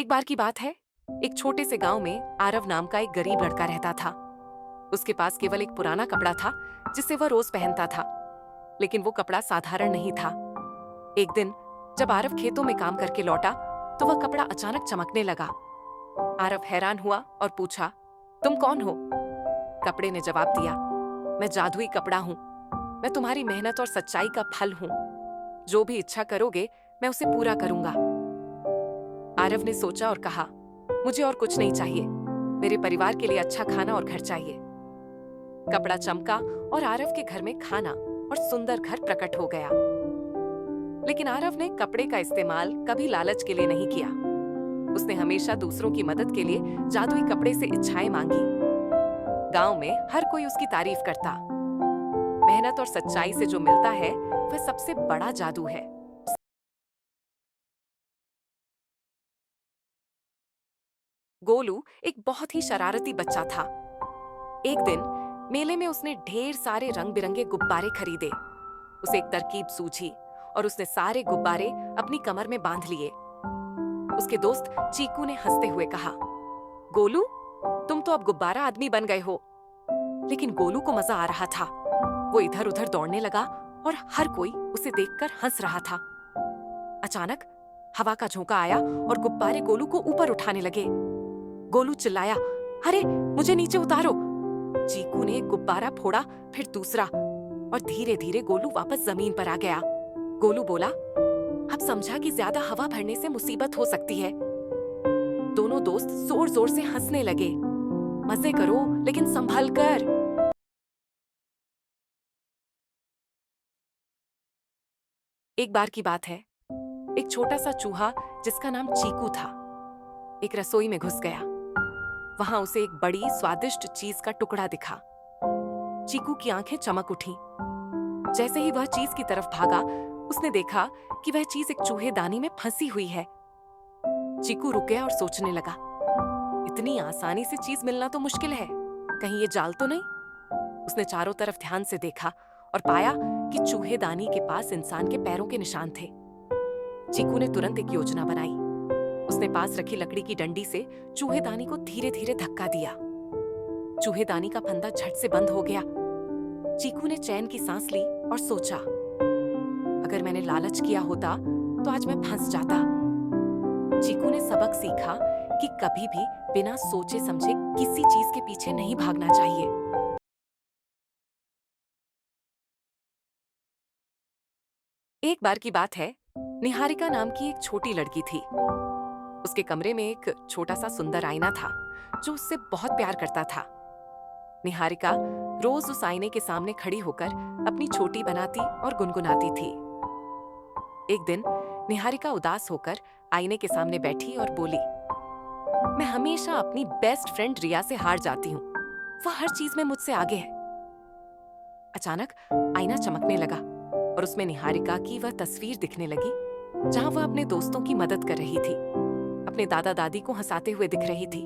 एक बार की बात है, एक छोटे से गांव में आरव नाम का एक गरीब लड़का रहता था। उसके पास केवल एक पुराना कपड़ा था जिसे वह रोज पहनता था, लेकिन वो कपड़ा साधारण नहीं था। एक दिन जब आरव खेतों में काम करके लौटा तो वह कपड़ा अचानक चमकने लगा। आरव हैरान हुआ और पूछा, तुम कौन हो? कपड़े ने जवाब दिया, मैं जादुई कपड़ा हूँ। मैं तुम्हारी मेहनत और सच्चाई का फल हूँ। जो भी इच्छा करोगे मैं उसे पूरा करूंगा। आरव ने सोचा और कहा, मुझे और कुछ नहीं चाहिए। मेरे परिवार के लिए अच्छा खाना और घर चाहिए। कपड़ा चमका और आरव के घर में खाना और सुंदर घर प्रकट हो गया। लेकिन आरव ने कपड़े का इस्तेमाल कभी लालच के लिए नहीं किया। उसने हमेशा दूसरों की मदद के लिए जादुई कपड़े से इच्छाएं मांगी। गांव में हर कोई उसकी तारीफ करता। मेहनत और सच्चाई से जो मिलता है वह सबसे बड़ा जादू है। गोलू एक बहुत ही शरारती बच्चा था। एक दिन मेले में उसने ढेर सारे रंग बिरंगे गुब्बारे खरीदे। उसे एक तरकीब सूझी और उसने सारे गुब्बारे अपनी कमर में बांध लिए। उसके दोस्त चीकू ने हंसते हुए कहा, गोलू, तुम तो अब गुब्बारा आदमी बन गए हो। लेकिन गोलू को मजा आ रहा था। वो इधर उधर दौड़ने लगा और हर कोई उसे देखकर हंस रहा था। अचानक हवा का झोंका आया और गुब्बारे गोलू को ऊपर उठाने लगे। गोलू चिल्लाया, अरे मुझे नीचे उतारो। चीकू ने एक गुब्बारा फोड़ा, फिर दूसरा, और धीरे धीरे गोलू वापस जमीन पर आ गया। गोलू बोला, अब समझा कि ज्यादा हवा भरने से मुसीबत हो सकती है। दोनों दोस्त जोर जोर से हंसने लगे। मजे करो लेकिन संभल कर। एक बार की बात है, एक छोटा सा चूहा जिसका नाम चीकू था एक रसोई में घुस गया। वहां उसे एक बड़ी स्वादिष्ट चीज का टुकड़ा दिखा। चीकू की आंखें चमक उठी। जैसे ही वह चीज की तरफ भागा, उसने देखा कि वह चीज एक चूहेदानी में फंसी हुई है। चीकू रुक गया और सोचने लगा, इतनी आसानी से चीज मिलना तो मुश्किल है, कहीं ये जाल तो नहीं? उसने चारों तरफ ध्यान से देखा और पाया कि चूहेदानी के पास इंसान के पैरों के निशान थे। चीकू ने तुरंत एक योजना बनाई। उसने पास रखी लकड़ी की डंडी से चूहेदानी को धीरे धीरे धक्का दिया। चूहेदानी का फंदा झट से बंद हो गया। चीकू ने चैन की सांस ली और सोचा, अगर मैंने लालच किया होता तो आज मैं फंस जाता। चीकू ने सबक सीखा कि कभी भी बिना सोचे समझे किसी चीज के पीछे नहीं भागना चाहिए। एक बार की बात है, निहारिका नाम की एक छोटी लड़की थी। उसके कमरे में एक छोटा सा सुंदर आईना था जो उससे बहुत प्यार करता था। निहारिका रोज उस आईने के सामने खड़ी होकर अपनी छोटी बनाती और गुनगुनाती थी। एक दिन निहारिका उदास होकर आईने के सामने बैठी और बोली, मैं हमेशा अपनी बेस्ट फ्रेंड रिया से हार जाती हूँ। वह हर चीज में मुझसे आगे है। अचानक आईना चमकने लगा और उसमें निहारिका की वह तस्वीर दिखने लगी जहां वह अपने दोस्तों की मदद कर रही थी, अपने दादा दादी को हंसाते हुए दिख रही थी।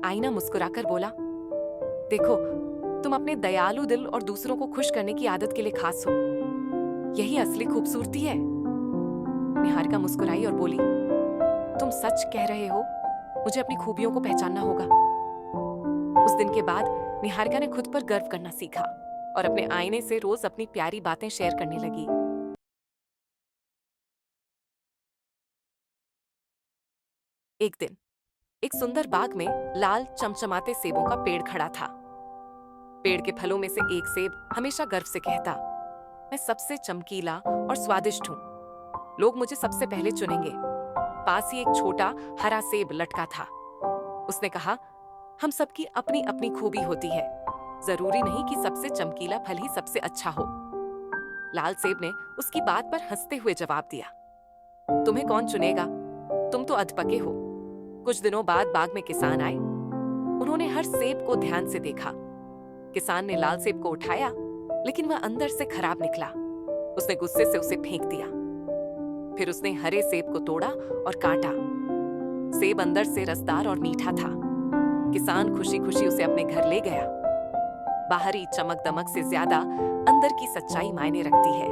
आईना मुस्कुराकर बोला, देखो, तुम अपने दयालु दिल और दूसरों को खुश करने की आदत के लिए खास हो। यही असली खूबसूरती है। निहारिका मुस्कुराई और बोली, तुम सच कह रहे हो। मुझे अपनी खूबियों को पहचानना होगा। उस दिन के बाद निहारिका ने खुद पर गर्व करना सीखा और अपने आईने से रोज अपनी प्यारी बातें शेयर करने लगी। एक दिन एक सुंदर बाग में लाल चमचमाते सेबों का पेड़ खड़ा था। पेड़ के फलों में से एक सेब हमेशा गर्व से कहता, मैं सबसे चमकीला और स्वादिष्ट हूँ। लोग मुझे सबसे पहले चुनेंगे। पास ही एक छोटा हरा सेब लटका था। उसने कहा, हम सबकी अपनी अपनी खूबी होती है। जरूरी नहीं कि सबसे चमकीला फल ही सबसे अच्छा हो। लाल सेब ने उसकी बात पर हंसते हुए जवाब दिया, तुम्हें कौन चुनेगा? तुम तो अधपके हो। कुछ दिनों बाद बाग में किसान आए। उन्होंने हर सेब को ध्यान से देखा। किसान ने लाल सेब को उठाया, लेकिन वह अंदर से खराब निकला। उसने गुस्से से उसे फेंक दिया। फिर उसने हरे सेब को तोड़ा और काटा। सेब अंदर से रसदार और मीठा था। किसान खुशी खुशी उसे अपने घर ले गया। बाहरी चमक दमक से ज्यादा अंदर की सच्चाई मायने रखती है।